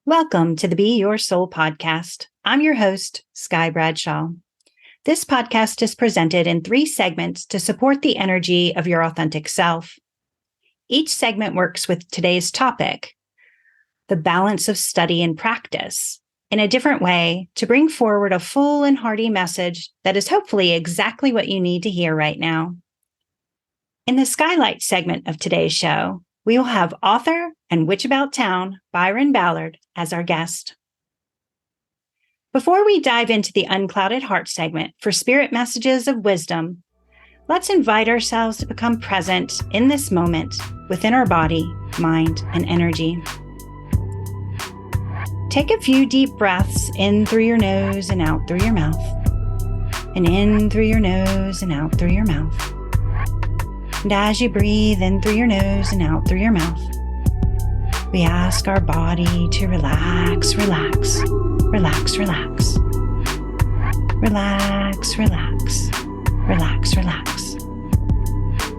Welcome to the Be Your Soul podcast. I'm your host, Sky Bradshaw. This podcast is presented in 3 segments to support the energy of your authentic self. Each segment works with today's topic, the balance of study and practice, in a different way to bring forward a full and hearty message that is hopefully exactly what you need to hear right now. In the Skylights segment of today's show, we will have author and witch about town, Byron Ballard, as our guest. Before we dive into the Unclouded Heart segment for spirit messages of wisdom, let's invite ourselves to become present in this moment within our body, mind, and energy. Take a few deep breaths in through your nose and out through your mouth, and in through your nose and out through your mouth. And as you breathe in through your nose and out through your mouth, we ask our body to relax, relax, relax, relax, relax, relax, relax, relax,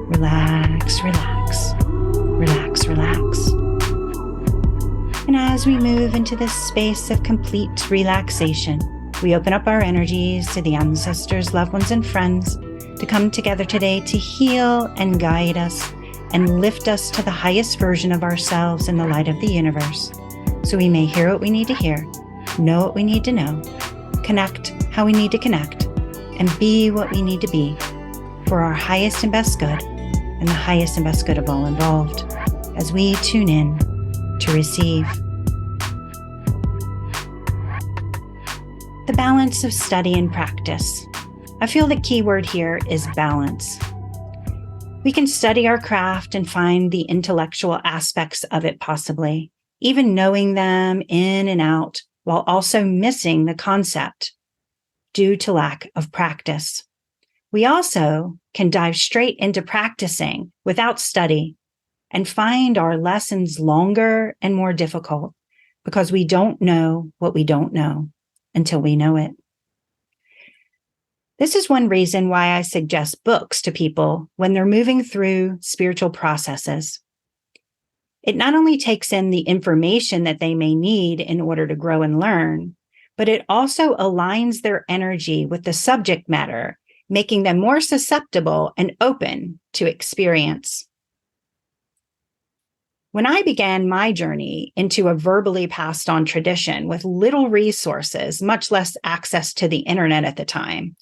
relax, relax, relax, relax. And as we move into this space of complete relaxation, we open up our energies to the ancestors, loved ones, and friends to come together today to heal and guide us and lift us to the highest version of ourselves in the light of the universe, so we may hear what we need to hear, know what we need to know, connect how we need to connect, and be what we need to be for our highest and best good and the highest and best good of all involved as we tune in to receive. The balance of study and practice. I feel the key word here is balance. We can study our craft and find the intellectual aspects of it possibly, even knowing them in and out, while also missing the concept due to lack of practice. We also can dive straight into practicing without study and find our lessons longer and more difficult because we don't know what we don't know until we know it. This is one reason why I suggest books to people when they're moving through spiritual processes. It not only takes in the information that they may need in order to grow and learn, but it also aligns their energy with the subject matter, making them more susceptible and open to experience. When I began my journey into a verbally passed on tradition with little resources, much less access to the internet at the time,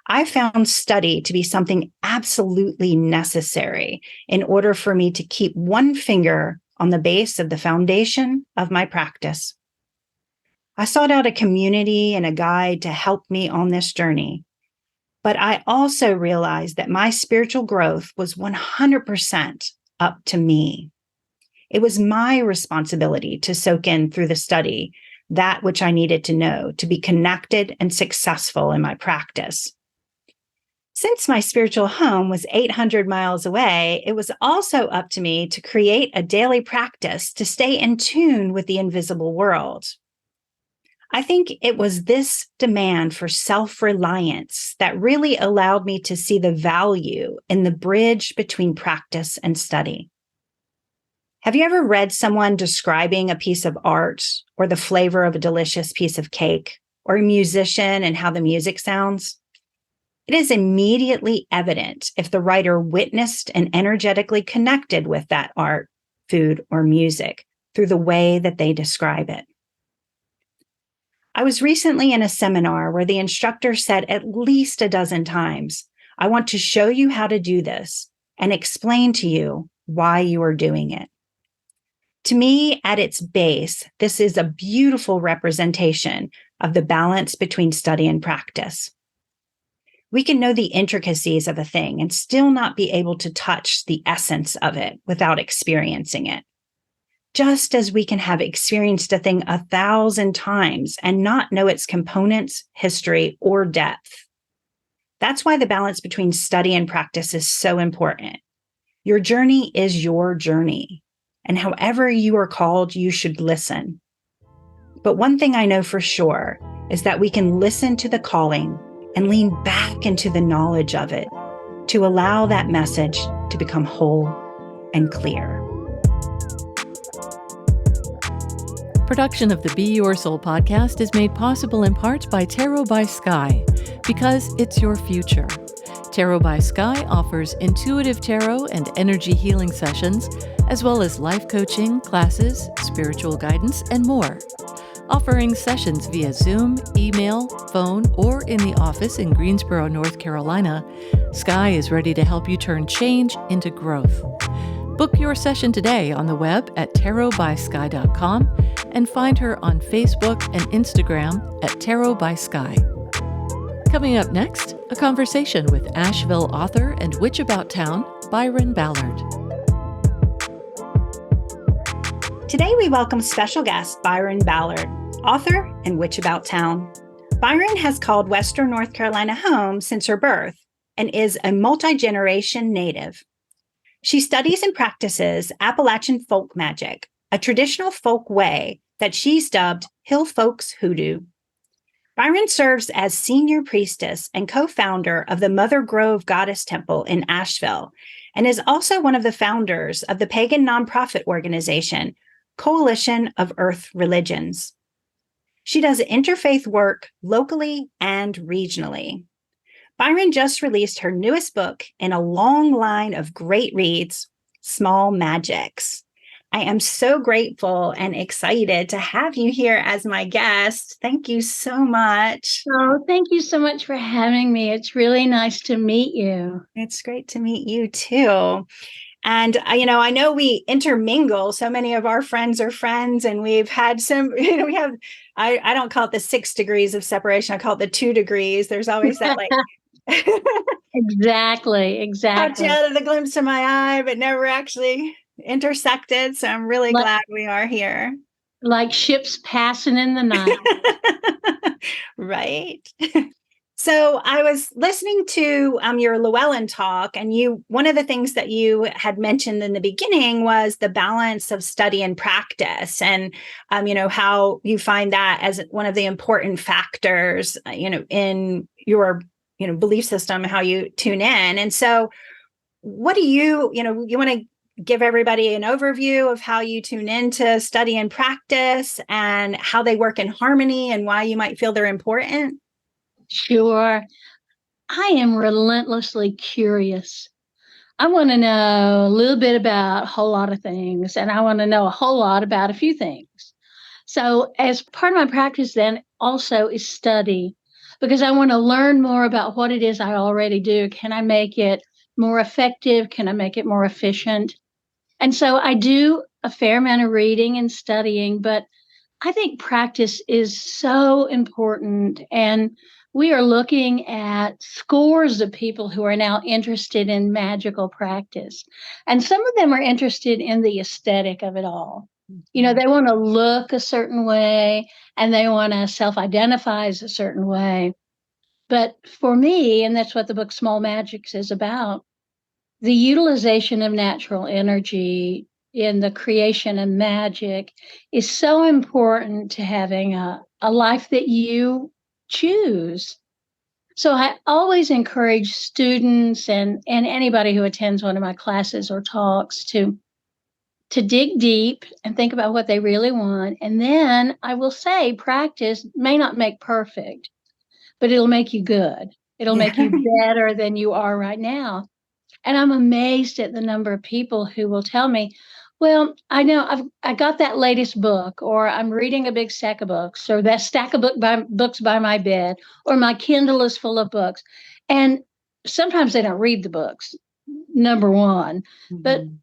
I found study to be something absolutely necessary in order for me to keep one finger on the base of the foundation of my practice. I sought out a community and a guide to help me on this journey, but I also realized that my spiritual growth was 100% up to me. It was my responsibility to soak in through the study that which I needed to know to be connected and successful in my practice. Since my spiritual home was 800 miles away, it was also up to me to create a daily practice to stay in tune with the invisible world. I think it was this demand for self-reliance that really allowed me to see the value in the bridge between practice and study. Have you ever read someone describing a piece of art or the flavor of a delicious piece of cake, or a musician and how the music sounds? It is immediately evident if the writer witnessed and energetically connected with that art, food, or music through the way that they describe it. I was recently in a seminar where the instructor said at least a dozen times, "I want to show you how to do this and explain to you why you are doing it." To me, at its base, this is a beautiful representation of the balance between study and practice. We can know the intricacies of a thing and still not be able to touch the essence of it without experiencing it. Just as we can have experienced a thing 1,000 times and not know its components, history, or depth. That's why the balance between study and practice is so important. Your journey is your journey, and however you are called, you should listen. But one thing I know for sure is that we can listen to the calling and lean back into the knowledge of it to allow that message to become whole and clear. Production of the Be Your Soul podcast is made possible in part by Tarot by Sky, because it's your future. Tarot by Sky offers intuitive tarot and energy healing sessions, as well as life coaching, classes, spiritual guidance, and more. Offering sessions via Zoom, email, phone, or in the office in Greensboro, North Carolina, Sky is ready to help you turn change into growth. Book your session today on the web at tarotbysky.com and find her on Facebook and Instagram at Tarot by Sky. Coming up next, a conversation with Asheville author and witch about town, Byron Ballard. Today we welcome special guest Byron Ballard, author and witch about town. Byron has called Western North Carolina home since her birth and is a multi-generation native. She studies and practices Appalachian folk magic, a traditional folk way that she's dubbed Hill Folks Hoodoo. Byron serves as senior priestess and co-founder of the Mother Grove Goddess Temple in Asheville, and is also one of the founders of the pagan nonprofit organization, Coalition of Earth Religions. She does interfaith work locally and regionally. Byron just released her newest book in a long line of great reads, Small Magics. I am so grateful and excited to have you here as my guest. Thank you so much. Oh, thank you so much for having me. It's really nice to meet you. It's great to meet you too. And, I know we intermingle. So many of our friends are friends, and we've had some, I don't call it the 6 degrees of separation. I call it the 2 degrees. There's always that Exactly. Caught you out of the glimpse of my eye, but never actually intersected. So I'm really glad we are here. Like ships passing in the night. Right. So I was listening to your Llewellyn talk, and one of the things that you had mentioned in the beginning was the balance of study and practice, and how you find that as one of the important factors, in your belief system, how you tune in. And so what do you want to give everybody an overview of how you tune into study and practice and how they work in harmony and why you might feel they're important? Sure. I am relentlessly curious. I want to know a little bit about a whole lot of things, and I want to know a whole lot about a few things. So as part of my practice then also is study, because I want to learn more about what it is I already do. Can I make it more effective? Can I make it more efficient? And so I do a fair amount of reading and studying, but I think practice is so important. And we are looking at scores of people who are now interested in magical practice. And some of them are interested in the aesthetic of it all. They want to look a certain way and they want to self-identify as a certain way. But for me, and that's what the book Small Magics is about, the utilization of natural energy in the creation of magic is so important to having a life that you choose. So I always encourage students and anybody who attends one of my classes or talks to dig deep and think about what they really want. And then I will say practice may not make perfect, but it'll make you good. It'll make you better than you are right now. And I'm amazed at the number of people who will tell me, well, I know I got that latest book, or I'm reading a big stack of books, or that stack of books by my bed, or my Kindle is full of books. And sometimes they don't read the books, number one. Mm-hmm.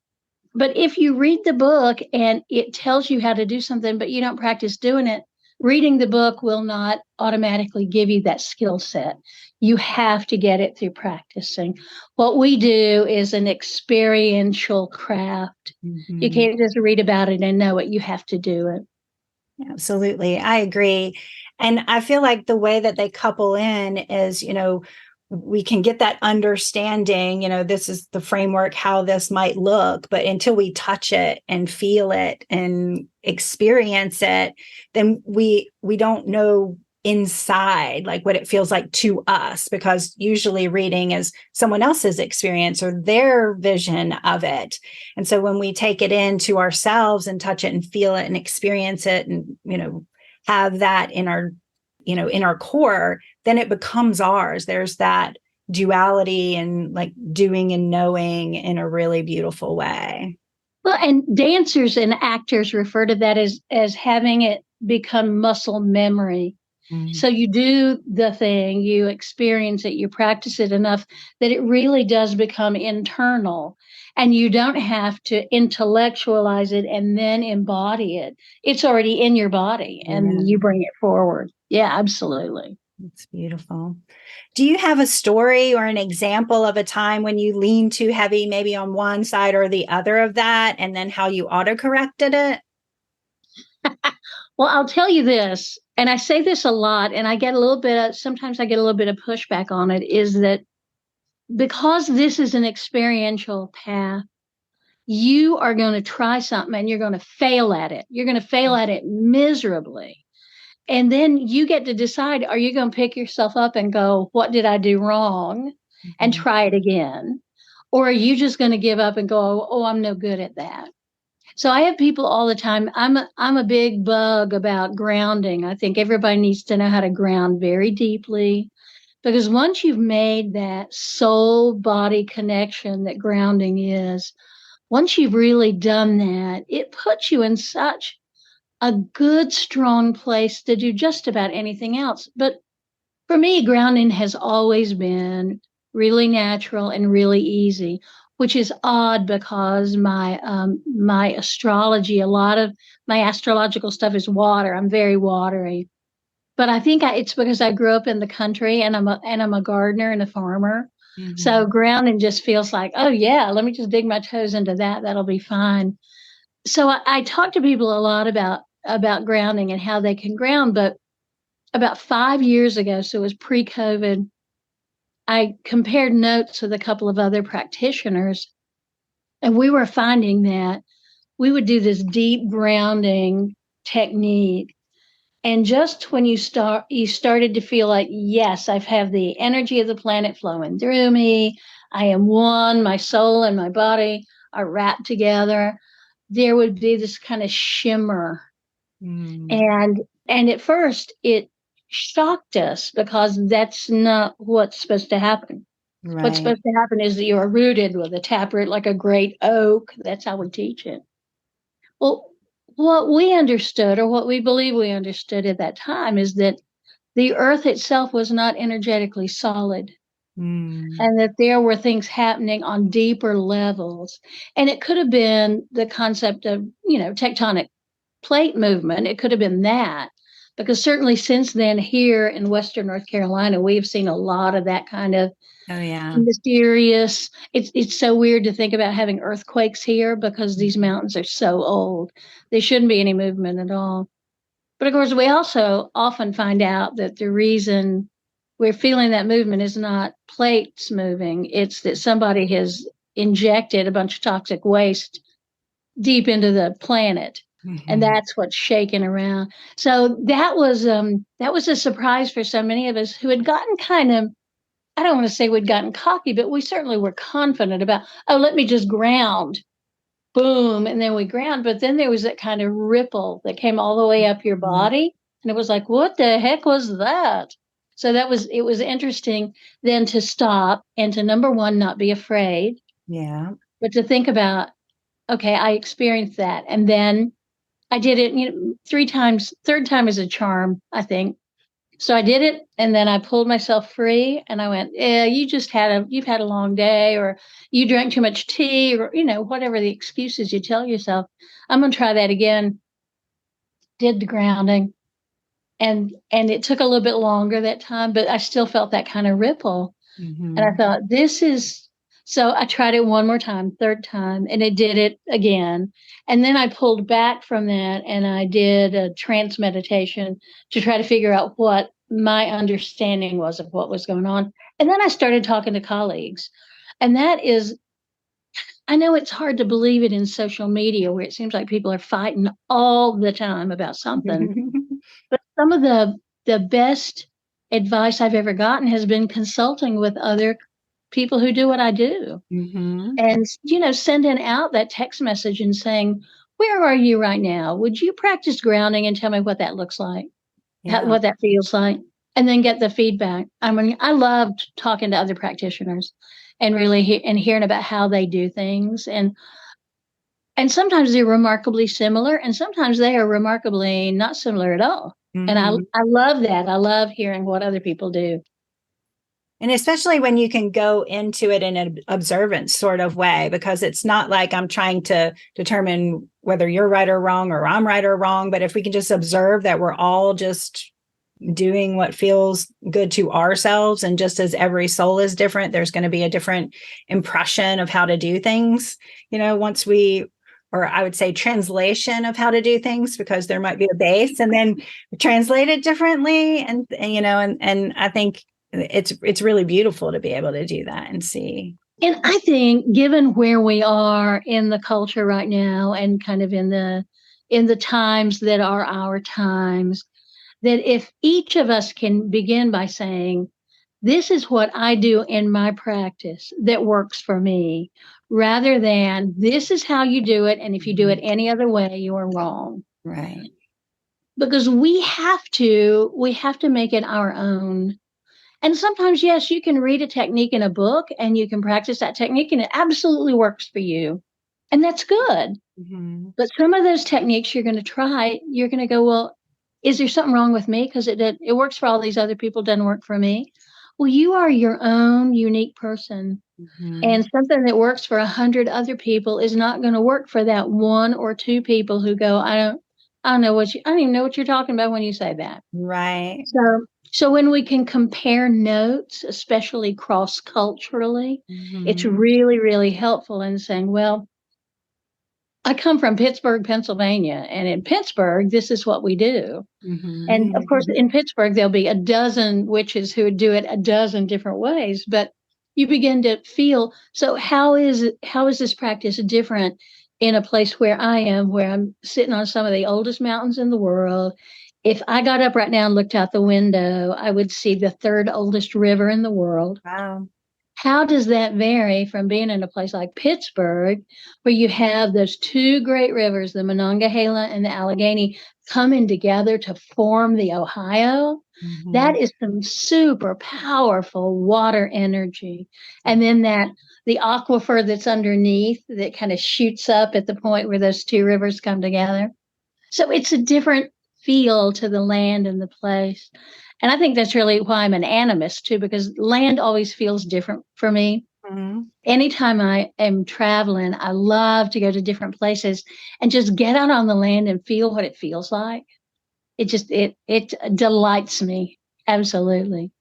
But if you read the book and it tells you how to do something, but you don't practice doing it, reading the book will not automatically give you that skill set. You have to get it through practicing. What we do is an experiential craft. Mm-hmm. You can't just read about it and know it. You have to do it. Absolutely. I agree. And I feel like the way that they couple in is, we can get that understanding, this is the framework, how this might look, but until we touch it and feel it and experience it, then we don't know inside, like what it feels like to us, because usually reading is someone else's experience or their vision of it. And so when we take it into ourselves and touch it and feel it and experience it and, have that in our, in our core, then it becomes ours. There's that duality and like doing and knowing in a really beautiful way. Well, and dancers and actors refer to that as having it become muscle memory. Mm-hmm. So you do the thing, you experience it, you practice it enough that it really does become internal, and you don't have to intellectualize it and then embody it. It's already in your body and you bring it forward. Yeah, absolutely. It's beautiful. Do you have a story or an example of a time when you leaned too heavy, maybe on one side or the other of that, and then how you auto-corrected it? Well, I'll tell you this, and I say this a lot, and sometimes I get a little bit of pushback on it, is that because this is an experiential path, you are going to try something and you're going to fail at it. You're going to fail at it miserably. And then you get to decide, are you going to pick yourself up and go, what did I do wrong? And try it again? Or are you just going to give up and go, oh, I'm no good at that? So I have people all the time. I'm a big bug about grounding. I think everybody needs to know how to ground very deeply, because once you've made that soul body connection that grounding is, once you've really done that, it puts you in such a good, strong place to do just about anything else. But for me, grounding has always been really natural and really easy, which is odd because my astrology, a lot of my astrological stuff is water. I'm very watery, but I think it's because I grew up in the country and I'm a gardener and a farmer. Mm-hmm. So grounding just feels like, oh yeah, let me just dig my toes into that. That'll be fine. So I talk to people a lot about grounding and how they can ground, but about 5 years ago, so it was pre-COVID, I compared notes with a couple of other practitioners, and we were finding that we would do this deep grounding technique. And just when you started to feel like, yes, I have the energy of the planet flowing through me. I am one, my soul and my body are wrapped together. There would be this kind of shimmer. And at first it shocked us because that's not what's supposed to happen. Right. What's supposed to happen is that you are rooted with a taproot like a great oak. That's how we teach it. Well, what we understood, or what we believe we understood at that time, is that the earth itself was not energetically solid. And that there were things happening on deeper levels. And it could have been the concept of, tectonic plate movement. It could have been that, because certainly since then here in Western North Carolina, we've seen a lot of that kind of mysterious. It's so weird to think about having earthquakes here because these mountains are so old. There shouldn't be any movement at all. But of course, we also often find out that the reason we're feeling that movement is not plates moving. It's that somebody has injected a bunch of toxic waste deep into the planet. And that's what's shaking around. So that was a surprise for so many of us who had gotten kind of, I don't want to say we'd gotten cocky, but we certainly were confident about, oh, let me just ground. Boom. And then we ground. But then there was that kind of ripple that came all the way up your body. And it was like, what the heck was that? So it was interesting then to stop and to, number one, not be afraid. Yeah. But to think about, okay, I experienced that. And then I did it, 3 times. Third time is a charm, I think. So I did it, and then I pulled myself free, and I went, "Yeah, you've had a long day, or you drank too much tea, or whatever the excuses you tell yourself. I'm going to try that again." Did the grounding, and it took a little bit longer that time, but I still felt that kind of ripple, and I thought, this is. So I tried it one more time, third time, and it did it again. And then I pulled back from that and I did a trance meditation to try to figure out what my understanding was of what was going on. And then I started talking to colleagues. And that is, I know it's hard to believe it in social media where it seems like people are fighting all the time about something. But some of the the best advice I've ever gotten has been consulting with other people who do what I do. Mm-hmm. And, sending out that text message and saying, where are you right now? Would you practice grounding and tell me what that looks like, what that feels like, and then get the feedback. I mean, I loved talking to other practitioners and really hearing about how they do things. And sometimes they're remarkably similar, and sometimes they are remarkably not similar at all. Mm-hmm. And I love that. I love hearing what other people do. And especially when you can go into it in an observant sort of way, because it's not like I'm trying to determine whether you're right or wrong or I'm right or wrong. But if we can just observe that we're all just doing what feels good to ourselves, and just as every soul is different, there's going to be a different impression of how to do things, once we, or I would say translation of how to do things, because there might be a base and then translate it differently. And I think it's really beautiful to be able to do that and see. And I think, given where we are in the culture right now, and kind of in the times that are our times, that if each of us can begin by saying, this is what I do in my practice that works for me, rather than this is how you do it, and if you do it any other way, you are wrong. Right. Because we have to make it our own. And sometimes, yes, you can read a technique in a book and you can practice that technique and it absolutely works for you. And that's good. Mm-hmm. But some of those techniques you're going to try, you're going to go, well, is there something wrong with me? Because it works for all these other people, doesn't work for me. Well, you are your own unique person. Mm-hmm. And something that works for 100 other people is not going to work for that one or two people who go, I don't even know what you're talking about when you say that. Right. So when we can compare notes, especially cross-culturally, Mm-hmm. it's really, really helpful in saying, well, I come from Pittsburgh, Pennsylvania, and in Pittsburgh, this is what we do. Mm-hmm. And of course, in Pittsburgh, there'll be a dozen witches who would do it a dozen different ways, but you begin to feel, so how is this practice different in a place where I am, where I'm sitting on some of the oldest mountains in the world? If I got up right now and looked out the window, I would see the third oldest river in the world. Wow. How does that vary from being in a place like Pittsburgh, where you have those two great rivers, the Monongahela and the Allegheny, coming together to form the Ohio? Mm-hmm. That is some super powerful water energy. And then the aquifer that's underneath that kind of shoots up at the point where those two rivers come together. So it's a different feel to the land and the place. And I think that's really why I'm an animist too, because land always feels different for me. Mm-hmm. Anytime I am traveling, I love to go to different places and just get out on the land and feel what it feels like. It delights me. Absolutely.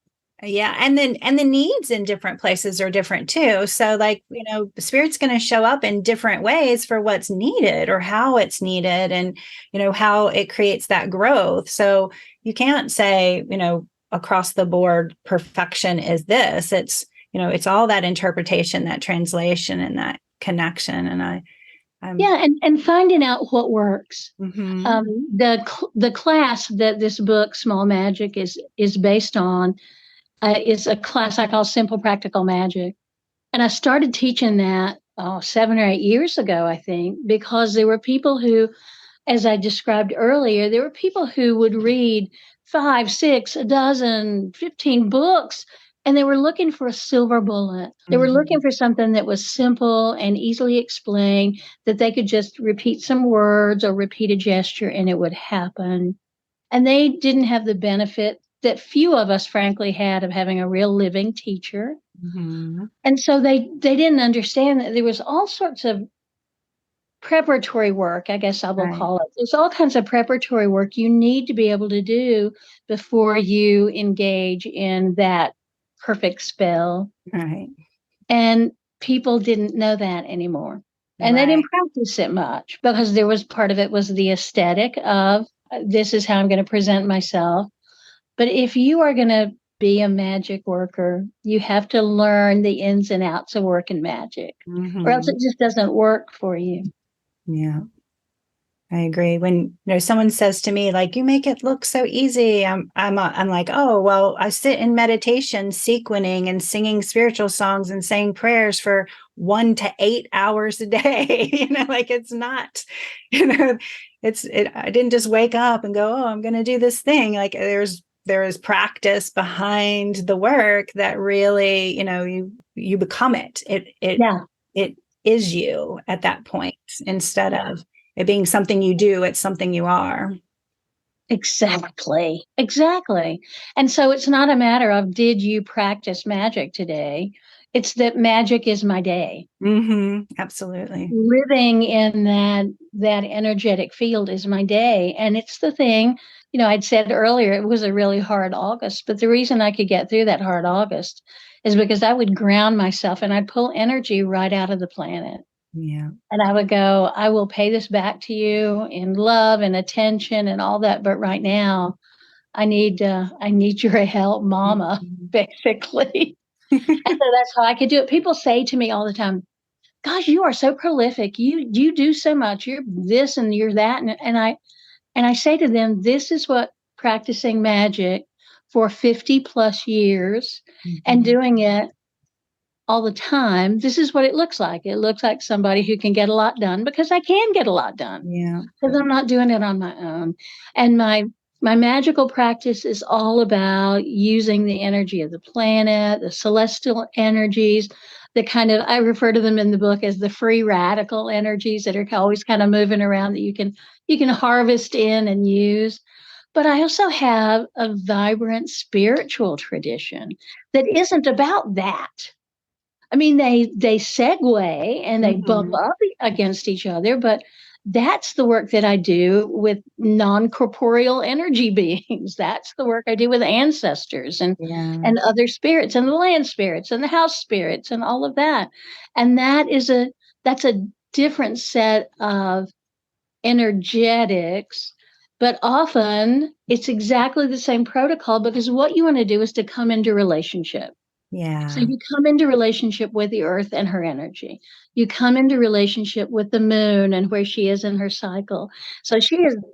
Yeah. And the needs in different places are different too. So like, the spirit's going to show up in different ways for what's needed or how it's needed, and, how it creates that growth. So you can't say, across the board, perfection is this. It's, it's all that interpretation, that translation, and that connection. And and finding out what works. Mm-hmm. The class that this book, Small Magic, is based on, is a class I call Simple Practical Magic. And I started teaching that 7 or 8 years ago, I think, because there were people who, as I described earlier, there were people who would read 5, 6, a dozen, 15 books, and they were looking for a silver bullet. They were looking for something that was simple and easily explained, that they could just repeat some words or repeat a gesture and it would happen. And they didn't have the benefit that few of us, frankly, had of having a real living teacher. Mm-hmm. And so they didn't understand that there was all sorts of preparatory work, I guess I will call it. There's all kinds of preparatory work you need to be able to do before you engage in that perfect spell. Right. And people didn't know that anymore. And they didn't practice it much, because there was part of it was the aesthetic of, this is how I'm going to present myself. But if you are going to be a magic worker, you have to learn the ins and outs of working magic, or else it just doesn't work for you. Yeah. I agree. When someone says to me like, "You make it look so easy," I'm like, "Oh, well, I sit in meditation, sequencing and singing spiritual songs and saying prayers for 1 to 8 hours a day." Like it's not, you know, I didn't just wake up and go, "Oh, I'm going to do this thing." Like there is practice behind the work that really, you become it. It is you at that point instead of it being something you do, it's something you are. Exactly. Exactly. And so it's not a matter of did you practice magic today? It's that magic is my day. Absolutely. Living in that energetic field is my day. And it's the thing, I'd said earlier it was a really hard August, but the reason I could get through that hard August is because I would ground myself and I'd pull energy right out of the planet. Yeah. And I would go, I will pay this back to you in love and attention and all that. But right now, I need your help, mama, basically. And so that's how I could do it. People say to me all the time, gosh, you are so prolific. You do so much. You're this and you're that. And I say to them, this is what practicing magic for 50 plus years and doing it all the time, this is what it looks like. It looks like somebody who can get a lot done because I can get a lot done. Yeah. Because I'm not doing it on my own. And my magical practice is all about using the energy of the planet, the celestial energies, the kind of, I refer to them in the book as the free radical energies that are always kind of moving around that you can harvest in and use. But I also have a vibrant spiritual tradition that isn't about that. I mean, they segue and they bump up against each other, but that's the work that I do with non-corporeal energy beings. That's the work I do with ancestors and other spirits and the land spirits and the house spirits and all of that. And that's a different set of energetics, but often it's exactly the same protocol because what you want to do is to come into relationship. Yeah. So you come into relationship with the earth and her energy. You come into relationship with the moon and where she is in her cycle. So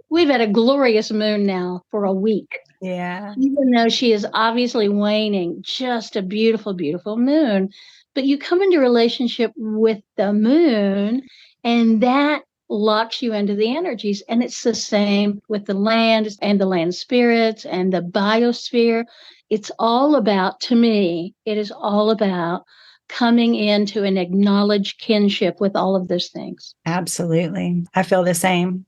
we've had a glorious moon now for a week. Yeah. Even though she is obviously waning, just a beautiful, beautiful moon. But you come into relationship with the moon and that locks you into the energies. And it's the same with the land and the land spirits and the biosphere. It's all about, to me, it is all about coming into an acknowledged kinship with all of those things. Absolutely. I feel the same.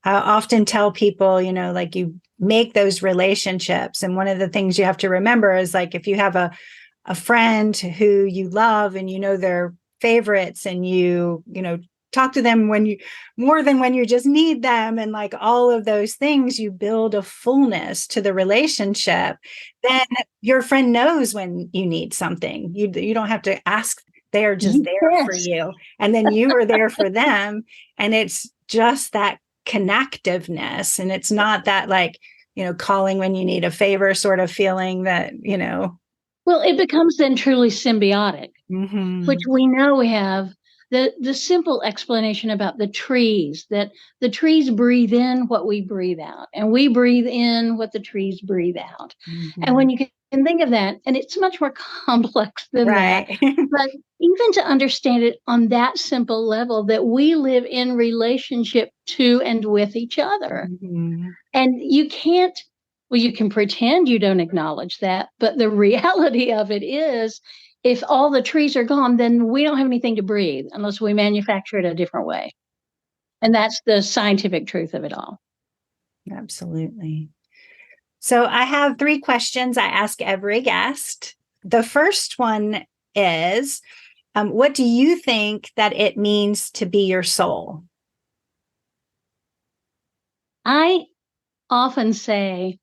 I often tell people, like you make those relationships. And one of the things you have to remember is like if you have a friend who you love and their favorites and you talk to them more than when you just need them and like all of those things, you build a fullness to the relationship. Then your friend knows when you need something. You don't have to ask. They're just there for you. And then you are there for them. And it's just that connectiveness. And it's not that like, calling when you need a favor sort of feeling that, Well, it becomes then truly symbiotic, which we know we have the simple explanation about the trees, that the trees breathe in what we breathe out, and we breathe in what the trees breathe out. And when you can think of that, and it's much more complex than that, but even to understand it on that simple level, that we live in relationship to and with each other. And you can pretend you don't acknowledge that, but the reality of it is, if all the trees are gone, then we don't have anything to breathe unless we manufacture it a different way. And that's the scientific truth of it all. Absolutely. So I have 3 questions I ask every guest. The first one is, what do you think that it means to be your soul? I often say,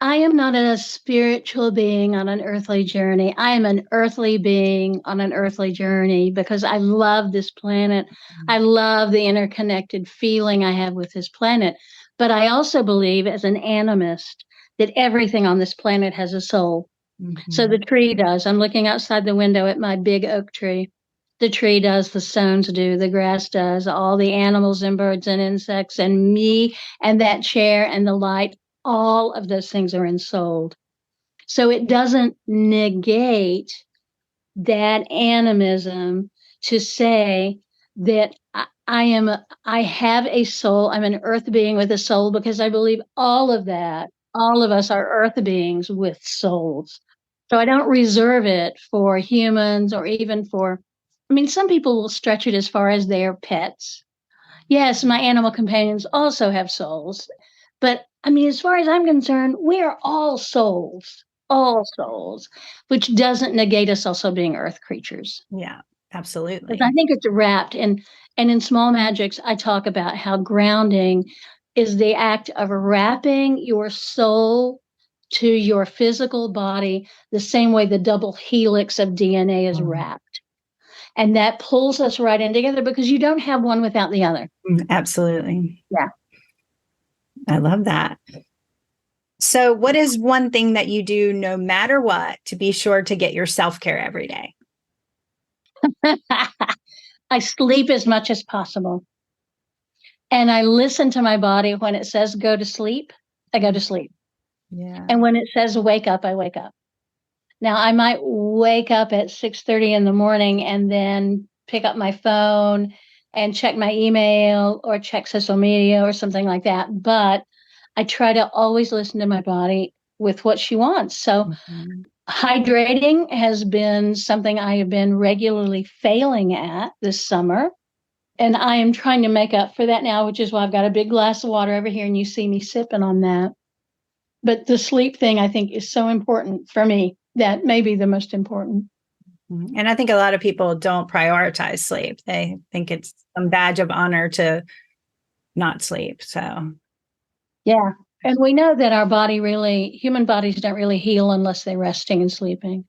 I am not a spiritual being on an earthly journey. I am an earthly being on an earthly journey because I love this planet. I love the interconnected feeling I have with this planet. But I also believe, as an animist, that everything on this planet has a soul. So the tree does. I'm looking outside the window at my big oak tree. The tree does, the stones do, the grass does, all the animals and birds and insects and me and that chair and the light, all of those things are ensouled. So it doesn't negate that animism to say that I have a soul, I'm an earth being with a soul, because I believe all of us are earth beings with souls. So I don't reserve it for humans or even for, I mean, some people will stretch it as far as their pets. Yes, my animal companions also have souls. But I mean, as far as I'm concerned, we are all souls, which doesn't negate us also being earth creatures. Yeah, Because absolutely. I think it's wrapped in, and in Small Magics, I talk about how grounding is the act of wrapping your soul to your physical body the same way the double helix of DNA is wrapped. And that pulls us right in together because you don't have one without the other. Absolutely. Yeah. I love that. So what is one thing that you do no matter what to be sure to get your self-care every day? I sleep as much as possible. And I listen to my body. When it says go to sleep, I go to sleep. Yeah. And when it says wake up, I wake up. Now I might wake up at 6:30 in the morning and then pick up my phone and check my email or check social media or something like that. But I try to always listen to my body with what she wants. So hydrating has been something I have been regularly failing at this summer. And I am trying to make up for that now, which is why I've got a big glass of water over here and you see me sipping on that. But the sleep thing, I think, is so important for me. That may be the most important. And I think a lot of people don't prioritize sleep. They think it's some badge of honor to not sleep. So, yeah. And we know that human bodies don't really heal unless they're resting and sleeping,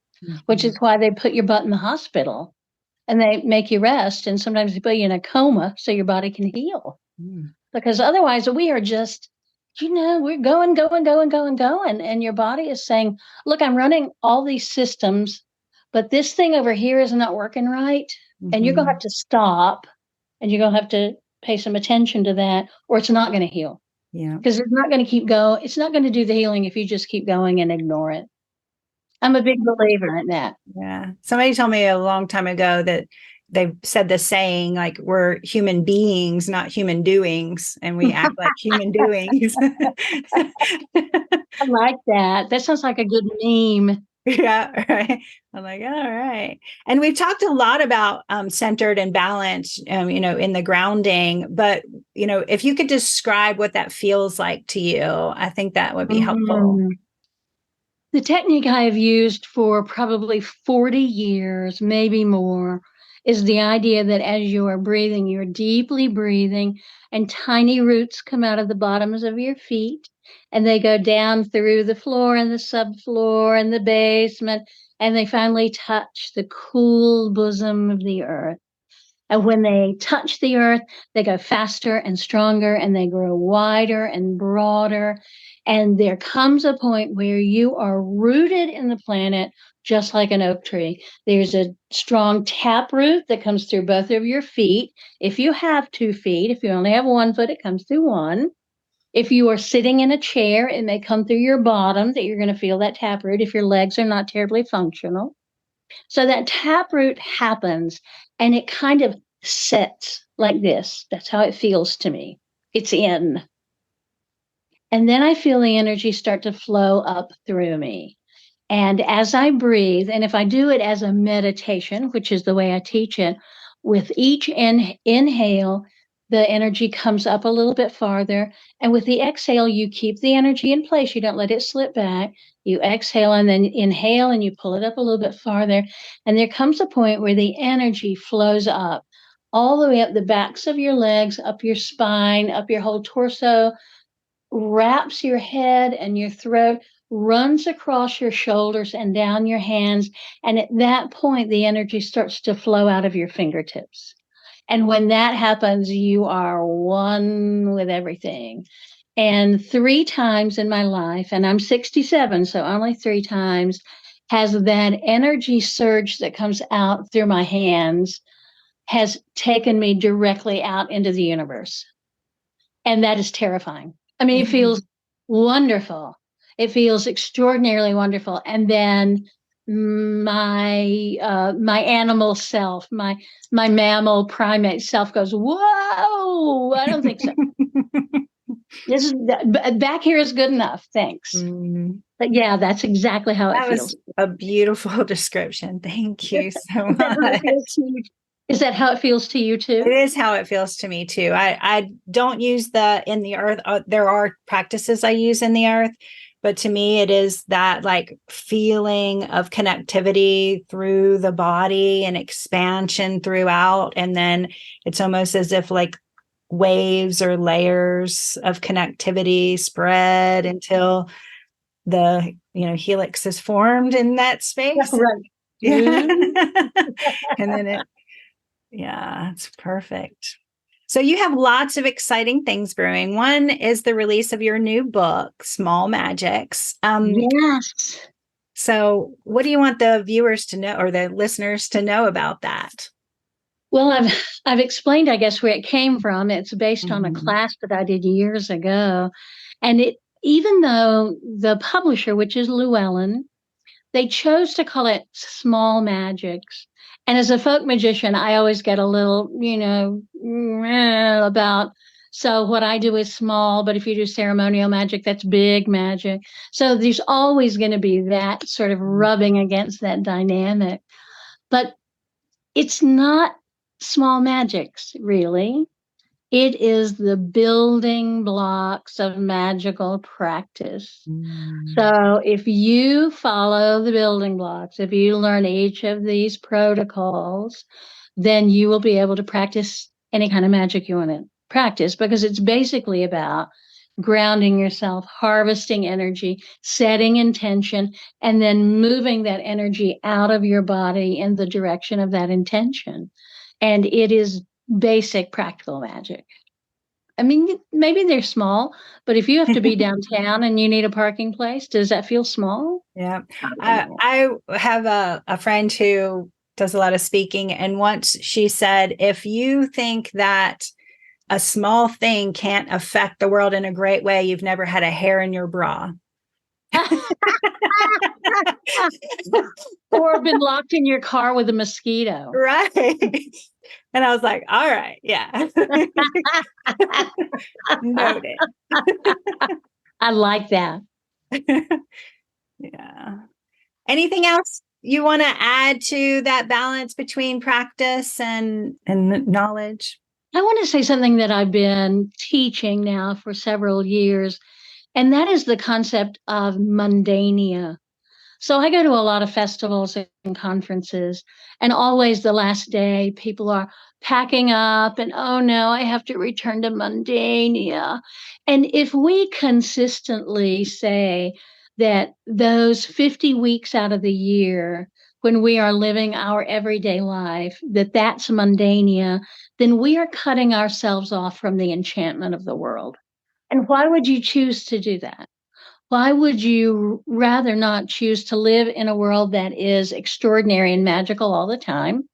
which is why they put your butt in the hospital and they make you rest. And sometimes they put you in a coma so your body can heal. Because otherwise we are just, we're going. And your body is saying, look, I'm running all these systems, but this thing over here is not working right. And you're going to have to stop and you're going to have to pay some attention to that, or it's not going to heal. Yeah. Because it's not going to keep going. It's not going to do the healing if you just keep going and ignore it. I'm a big believer in that. Yeah. Somebody told me a long time ago that they said the saying, like, we're human beings, not human doings, and we act like human doings. I like that. That sounds like a good meme. Yeah, right. I'm like, all right. And we've talked a lot about centered and balanced, in the grounding. But, if you could describe what that feels like to you, I think that would be helpful. The technique I have used for probably 40 years, maybe more, is the idea that as you are breathing, you're deeply breathing, and tiny roots come out of the bottoms of your feet, and they go down through the floor and the subfloor and the basement, and they finally touch the cool bosom of the earth. And when they touch the earth, they go faster and stronger, and they grow wider and broader. And there comes a point where you are rooted in the planet, just like an oak tree. There's a strong taproot that comes through both of your feet. If you have 2 feet, if you only have 1 foot, it comes through one. If you are sitting in a chair, it may come through your bottom, that you're going to feel that taproot if your legs are not terribly functional. So that taproot happens and it kind of sets like this. That's how it feels to me. It's in. And then I feel the energy start to flow up through me. And as I breathe, and if I do it as a meditation, which is the way I teach it, with each inhale, the energy comes up a little bit farther. And with the exhale, you keep the energy in place. You don't let it slip back. You exhale and then inhale and you pull it up a little bit farther. And there comes a point where the energy flows up all the way up the backs of your legs, up your spine, up your whole torso, wraps your head and your throat, runs across your shoulders and down your hands. And at that point, the energy starts to flow out of your fingertips. And when that happens, you are one with everything. And 3 times in my life, and I'm 67, so only 3 times, has that energy surge that comes out through my hands has taken me directly out into the universe. And that is terrifying. I mean, it feels wonderful. It feels extraordinarily wonderful. And then my animal self, my mammal primate self goes, whoa, I don't think so. This is back here is good enough. Thanks. But yeah, that's exactly how it feels. That was a beautiful description. Thank you so much. Is that how it feels to you too? It is how it feels to me too. I don't use the in the earth. There are practices I use in the earth, but to me, it is that like feeling of connectivity through the body and expansion throughout. And then it's almost as if like waves or layers of connectivity spread until the helix is formed in that space. Right. Yeah. And then it's perfect. So you have lots of exciting things brewing. One is the release of your new book, Small Magics. Yes. So what do you want the viewers to know or the listeners to know about that? Well, I've explained, I guess, where it came from. It's based on a class that I did years ago. And even though the publisher, which is Llewellyn, they chose to call it Small Magics. And as a folk magician, I always get a little, about, so what I do is small, but if you do ceremonial magic, that's big magic. So there's always going to be that sort of rubbing against that dynamic. But it's not small magics, really. It is the building blocks of magical practice. So if you follow the building blocks, if you learn each of these protocols, then you will be able to practice any kind of magic you want to practice, because it's basically about grounding yourself, harvesting energy, setting intention, and then moving that energy out of your body in the direction of that intention. And it is basic practical magic. I mean, maybe they're small, but if you have to be downtown and you need a parking place, does that feel small? Yeah. I have a friend who does a lot of speaking, and once she said, if you think that a small thing can't affect the world in a great way, you've never had a hair in your bra. Or been locked in your car with a mosquito. Right. And I was like, all right, yeah. Noted. I like that. Yeah. Anything else you want to add to that balance between practice and knowledge? I want to say something that I've been teaching now for several years, and that is the concept of mundania. So I go to a lot of festivals and conferences, and always the last day, people are packing up and, oh no, I have to return to mundania. And if we consistently say that those 50 weeks out of the year, when we are living our everyday life, that's mundania, then we are cutting ourselves off from the enchantment of the world. And why would you choose to do that? Why would you rather not choose to live in a world that is extraordinary and magical all the time?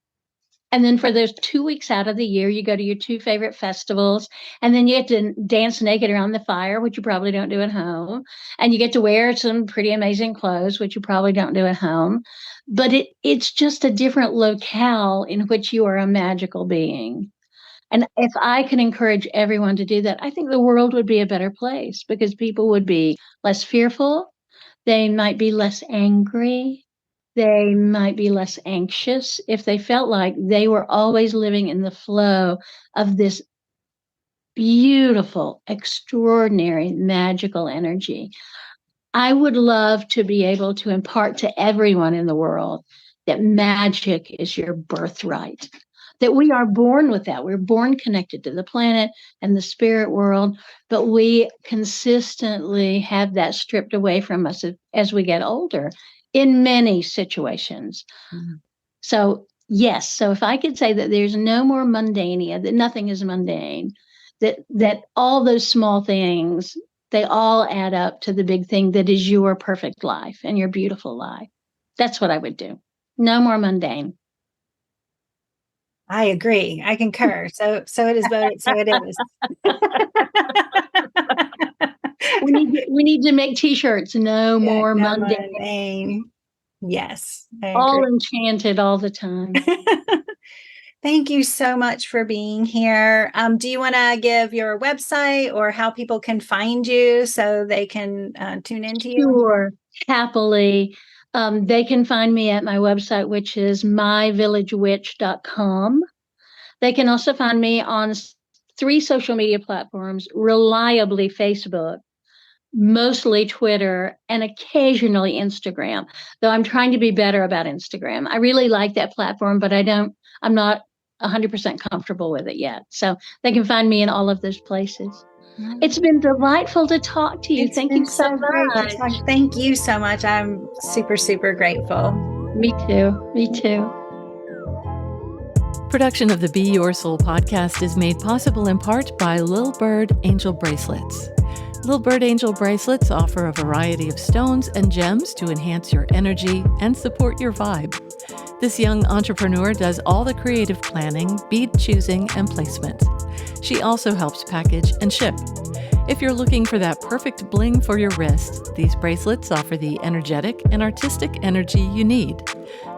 And then for those 2 weeks out of the year, you go to your two favorite festivals, and then you get to dance naked around the fire, which you probably don't do at home. And you get to wear some pretty amazing clothes, which you probably don't do at home. But it's just a different locale in which you are a magical being. And if I can encourage everyone to do that, I think the world would be a better place, because people would be less fearful. They might be less angry. They might be less anxious if they felt like they were always living in the flow of this beautiful, extraordinary, magical energy. I would love to be able to impart to everyone in the world that magic is your birthright, that we are born with that. We're born connected to the planet and the spirit world, but we consistently have that stripped away from us as we get older in many situations. So, yes. So if I could say that there's no more mundania, that nothing is mundane, that all those small things, they all add up to the big thing that is your perfect life and your beautiful life. That's what I would do. No more mundane. I agree. I concur. So it is voted. So it is. We need to make T-shirts. No Yeah, more no mundane. mundane. Yes, I All agree. enchanted all the time. Thank you so much for being here. Do you want to give your website or how people can find you so they can tune into you? Sure, happily. They can find me at my website, which is myvillagewitch.com. They can also find me on 3 social media platforms, reliably Facebook, mostly Twitter, and occasionally Instagram, though I'm trying to be better about Instagram. I really like that platform, but I'm not 100% comfortable with it yet. So they can find me in all of those places. It's been delightful to talk to you. It's Thank been you so so great to much. talk. Thank you so much. I'm super, super grateful. Me too. Me too. Production of the Be Your Soul podcast is made possible in part by Lil Bird Angel Bracelets. Lil Bird Angel Bracelets offer a variety of stones and gems to enhance your energy and support your vibe. This young entrepreneur does all the creative planning, bead choosing, and placement. She also helps package and ship. If you're looking for that perfect bling for your wrist, these bracelets offer the energetic and artistic energy you need.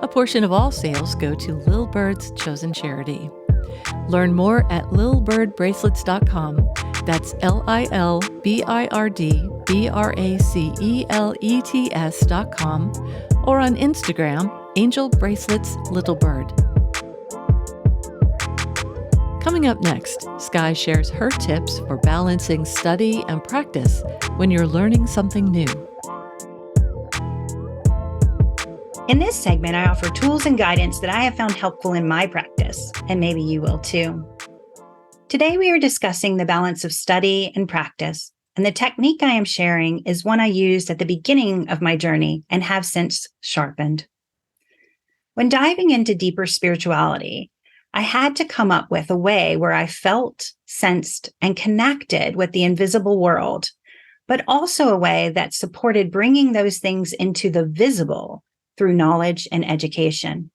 A portion of all sales go to Lil Bird's chosen charity. Learn more at lilbirdbracelets.com. That's LILBIRDBRACELETS.com, or on Instagram, Angel Bracelets Little Bird. Coming up next, Sky shares her tips for balancing study and practice when you're learning something new. In this segment, I offer tools and guidance that I have found helpful in my practice, and maybe you will too. Today, we are discussing the balance of study and practice, and the technique I am sharing is one I used at the beginning of my journey and have since sharpened. When diving into deeper spirituality, I had to come up with a way where I felt, sensed, and connected with the invisible world, but also a way that supported bringing those things into the visible through knowledge and education.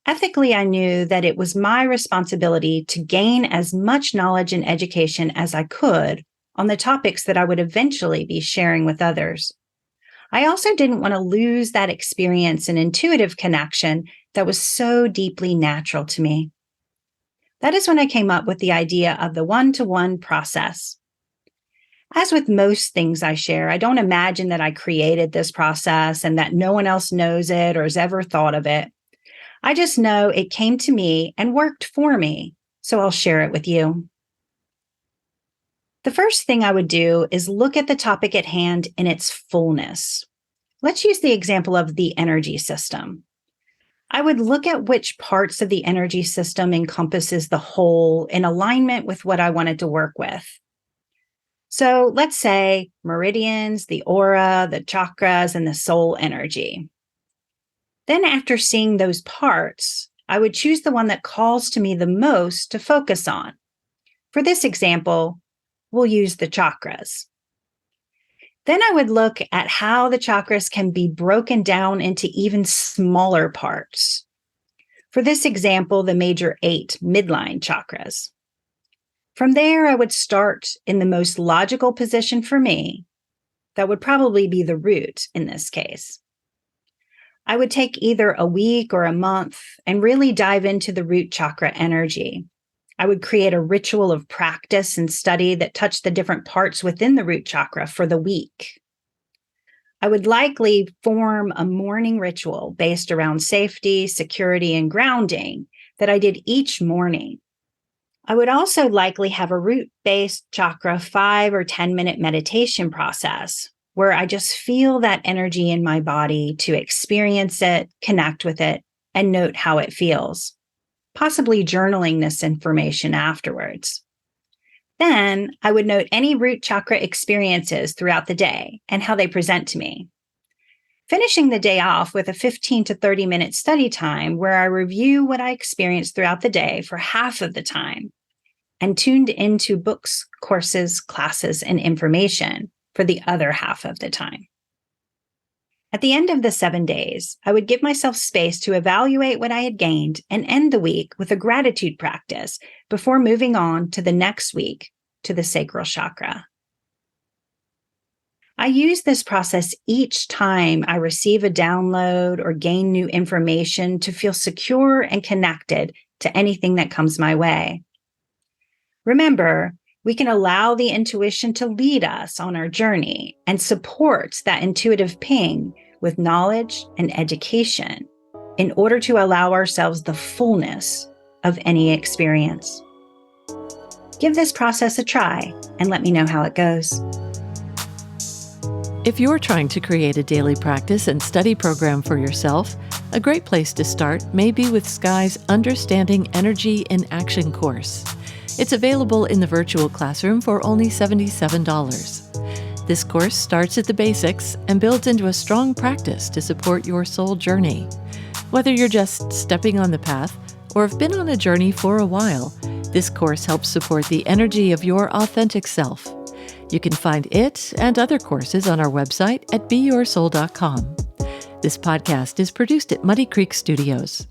Ethically, I knew that it was my responsibility to gain as much knowledge and education as I could on the topics that I would eventually be sharing with others. I also didn't want to lose that experience and intuitive connection that was so deeply natural to me. That is when I came up with the idea of the one-to-one process. As with most things I share, I don't imagine that I created this process and that no one else knows it or has ever thought of it. I just know it came to me and worked for me, so I'll share it with you. The first thing I would do is look at the topic at hand in its fullness. Let's use the example of the energy system. I would look at which parts of the energy system encompasses the whole in alignment with what I wanted to work with. So let's say meridians, the aura, the chakras, and the soul energy. Then after seeing those parts, I would choose the one that calls to me the most to focus on. For this example, we'll use the chakras. Then I would look at how the chakras can be broken down into even smaller parts. For this example, the major 8 midline chakras. From there, I would start in the most logical position for me. That would probably be the root in this case. I would take either a week or a month and really dive into the root chakra energy. I would create a ritual of practice and study that touched the different parts within the root chakra for the week. I would likely form a morning ritual based around safety, security, and grounding that I did each morning. I would also likely have a root-based chakra 5 or 10-minute meditation process where I just feel that energy in my body to experience it, connect with it, and note how it feels, possibly journaling this information afterwards. Then I would note any root chakra experiences throughout the day and how they present to me. Finishing the day off with a 15 to 30-minute study time where I review what I experienced throughout the day for half of the time and tuned into books, courses, classes, and information for the other half of the time. At the end of the 7 days, I would give myself space to evaluate what I had gained and end the week with a gratitude practice before moving on to the next week to the sacral chakra. I use this process each time I receive a download or gain new information to feel secure and connected to anything that comes my way. Remember, we can allow the intuition to lead us on our journey and support that intuitive ping with knowledge and education in order to allow ourselves the fullness of any experience. Give this process a try and let me know how it goes. If you're trying to create a daily practice and study program for yourself, a great place to start may be with Sky's Understanding Energy in Action course. It's available in the virtual classroom for only $77. This course starts at the basics and builds into a strong practice to support your soul journey. Whether you're just stepping on the path or have been on a journey for a while, this course helps support the energy of your authentic self. You can find it and other courses on our website at beyoursoul.com. This podcast is produced at Muddy Creek Studios.